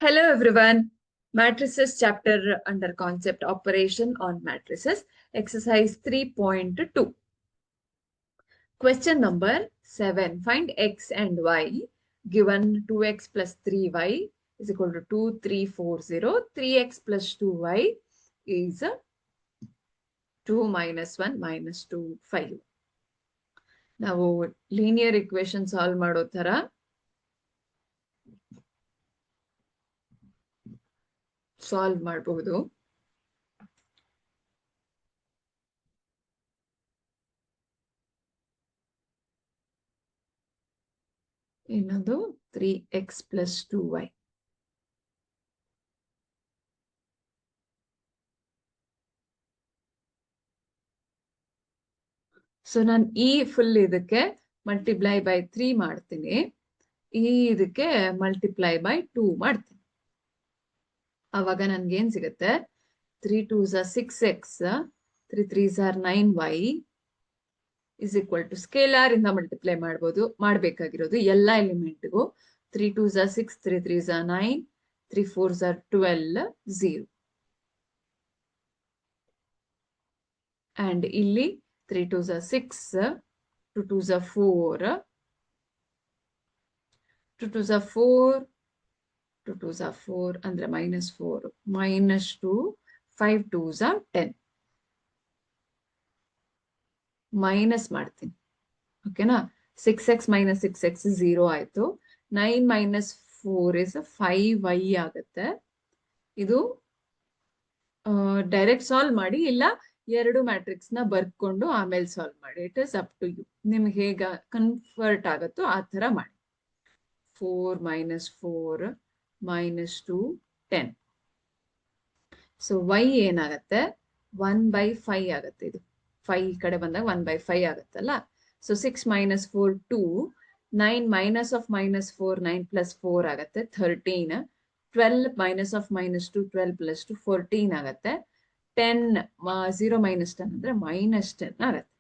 Hello everyone. Matrices chapter under concept operation on matrices. Exercise 3.2. Question number 7. Find x and y given 2x plus 3y is equal to 2, 3, 4, 0. 3x plus 2y is 2 minus 1 minus 2, 5. ನಾವು linear equation solve ಮಾಡೋ ತರ solve ಮಾಡಬಹುದು. ಇನ್ನೊಂದು 3x plus 2y. So ನಾನು ಈ full ಇದಕ್ಕೆ multiply by 3 ಮಾಡ್ತೀನಿ, ಈ ಇದಕ್ಕೆ ಮಲ್ಟಿಪ್ಲೈ ಬೈ 2 ಮಾಡ್ತೀನಿ. ಅವಾಗ ನನ್ಗೇನ್ ಸಿಗುತ್ತೆ? 3 2s are 6x, 3 3s are 9y is equal to scalar ಇಂದ ಮಲ್ಟಿಪ್ಲೈ ಮಾಡ್ಬೇಕಾಗಿರೋದು ಎಲ್ಲ ಎಲಿಮೆಂಟ್ಗೂ. 3 2s are 6, 3 3s are 9, 3 4s are 12, 0. And ಇಲ್ಲಿ 3 2s are 6, 2 2s are 4, 2 2s are 4, 2 2s are 4 ಅಂದ್ರೆ -4, -2, 5 2s are 10. ಮೈನಸ್ ಮಾಡ್ತೀನಿ, ಓಕೆನಾ? 6x minus 6x 0 ಆಯ್ತು. 9 minus 4 is 5y ಆಗುತ್ತೆ. ಇದು direct solve ಮಾಡಿ, ಇಲ್ಲ ಎರಡು ಮ್ಯಾಟ್ರಿಕ್ಸ್ ನ ಬರ್ಕೊಂಡು ಆಮೇಲೆ ಸಾಲ್ವ್ ಮಾಡಿ. It is up to you. ನಿಮ್ಗೆ ಹೇಗ ಕನ್ಫರ್ಟ್ ಆಗುತ್ತೋ ಆ ತರ ಮಾಡಿ. 4 minus 4 minus 2, 10. ಸೊ y ಏನಾಗತ್ತೆ? 1/5 ಆಗುತ್ತೆ. ಇದು 5 ಕಡೆ ಬಂದಾಗ 1/5 ಆಗುತ್ತಲ್ಲ. So 6 minus 4 2, 9 minus of -4 9 plus 4 ಆಗುತ್ತೆ 13, 12 minus of -2 12 plus 2 14 ಆಗುತ್ತೆ. 10 0 minus 10 ಅಂದ್ರೆ -10 ಆಗುತ್ತೆ.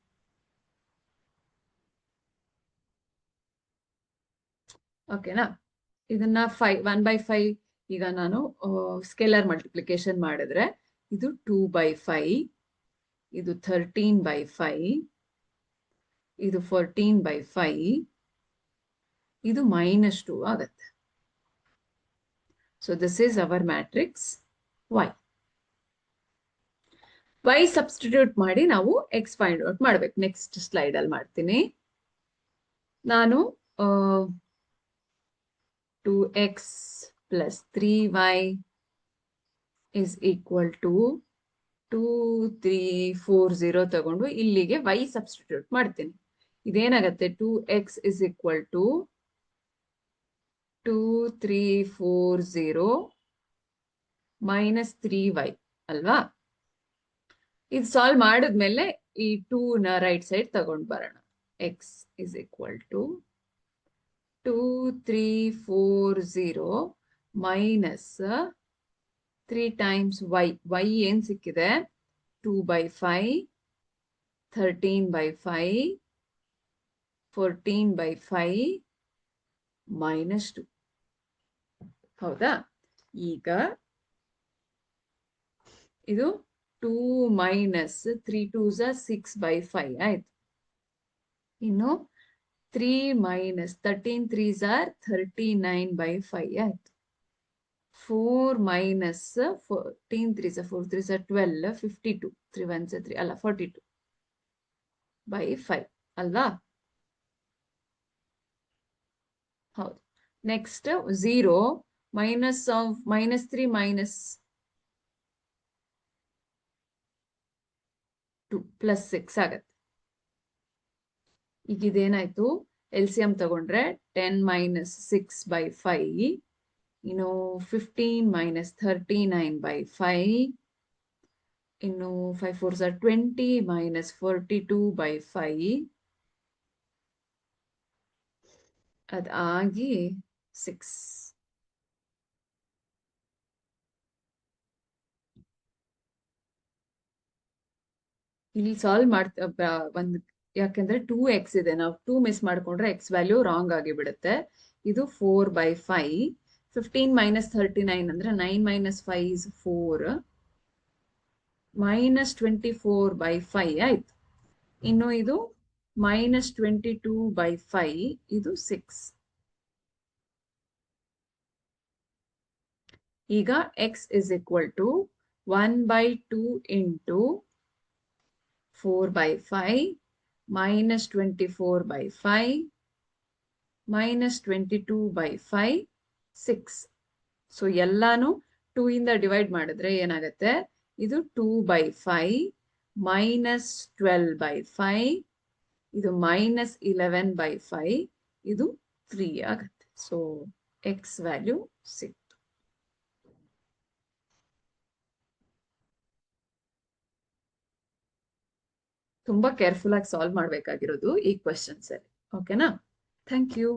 ಓಕೆನಾ? ಇದನ್ನ 1/5 ಈಗ ನಾನು ಸ್ಕೇಲರ್ ಮಲ್ಟಿಪ್ಲಿಕೇಶನ್ ಮಾಡಿದ್ರೆ ಇದು 2/5, ಇದು 13/5, ಇದು 14/5, ಇದು -2 ಆಗುತ್ತೆ. So this is our matrix y. y substitute ಮಾಡಿ ನಾವು x ಫೈಂಡ್ ಔಟ್ ಮಾಡ್ಬೇಕು. ನೆಕ್ಸ್ಟ್ ಸ್ಲೈಡ್ ಅಲ್ಲಿ ಮಾಡ್ತೀನಿ. ನಾನು 2x plus 3y is equal to 2 3 4 0 ತಗೊಂಡು ಇಲ್ಲಿಗೆ y ಸಬ್ಸ್ಟಿಟ್ಯೂಟ್ ಮಾಡ್ತೀನಿ. ಇದೇನಾಗತ್ತೆ? 2x is equal to 2 3 4 0 minus 3y ಅಲ್ವಾ? ಇದು ಸಾಲ್ವ್ ಮಾಡಿದ್ಮೇಲೆ ಈ 2 ನ ರೈಟ್ ಸೈಡ್ ತಗೊಂಡು ಬರೋಣ. x is equal to 2 3 4 0 minus 3 times y. y ಏನ್ ಸಿಕ್ಕಿದೆ? 2/5, 13/5, 14/5 -2. ಹೌದಾ? ಈಗ ಇದು 2 minus 3 2s are 6/5 ಆಯ್ತು. ಇನ್ನು 3 minus 13 3s are 39/5 ಆಯ್ತು. 4 minus 14 3s are 4 3s are 12, 52, 3 1s are 3 ಅಲ್ಲ 42/5 ಅಲ್ವಾ? ಹೌದು. Next 0 minus of -3 minus 2 plus 6 ಆಗತ್ತೆ. ಈಗ ಇದೇನಾಯ್ತು? LCM ತಗೊಂಡ್ರೆ 10 minus 6/5, ಇನ್ನು 15 minus 39/5, ಇನ್ನು 5 4s are 20 minus 42/5, ಅದಾಗಿ 6. ಇಲ್ಲಿ ಸಾಲ್ವ್ ಒಂದು, ಯಾಕೆಂದ್ರೆ 2x ಇದೆ, ನಾವು 2 ಮಿಸ್ ಮಾಡ್ಕೊಂಡ್ರೆ x ವ್ಯಾಲ್ಯೂ ರಾಂಗ್ ಆಗಿಬಿಡುತ್ತೆ. ಇದು 4/5, 15 minus 39 ಅಂದ್ರೆ 9 minus 5 is 4 minus 24 by 5 ಆಯ್ತು. ಇನ್ನು ಇದು minus 22 by 5 ಇದು 6. ಈಗ x is equal to 1 by 2 into 4 by 5 minus 24 by 5 minus 22 by 5 6. So ಎಲ್ಲಾನು 2 ಇಂದ ಡಿವೈಡ್ ಮಾಡಿದ್ರೆ ಏನಾಗುತ್ತೆ, ಇದು 2 by 5 minus 12 by 5 ಇದು minus 11 by 5 ಇದು 3 ಆಗುತ್ತೆ. ಸೊ x ವ್ಯಾಲ್ಯೂ ಸಿಕ್ತು. ತುಂಬಾ ಕೇರ್ಫುಲ್ ಆಗಿ ಸಾಲ್ವ್ ಮಾಡ್ಬೇಕಾಗಿರೋದು ಈ ಕ್ವೆಶ್ಚನ್ಸ್ ಅಲ್ಲಿ. ಓಕೆನಾ? Thank you.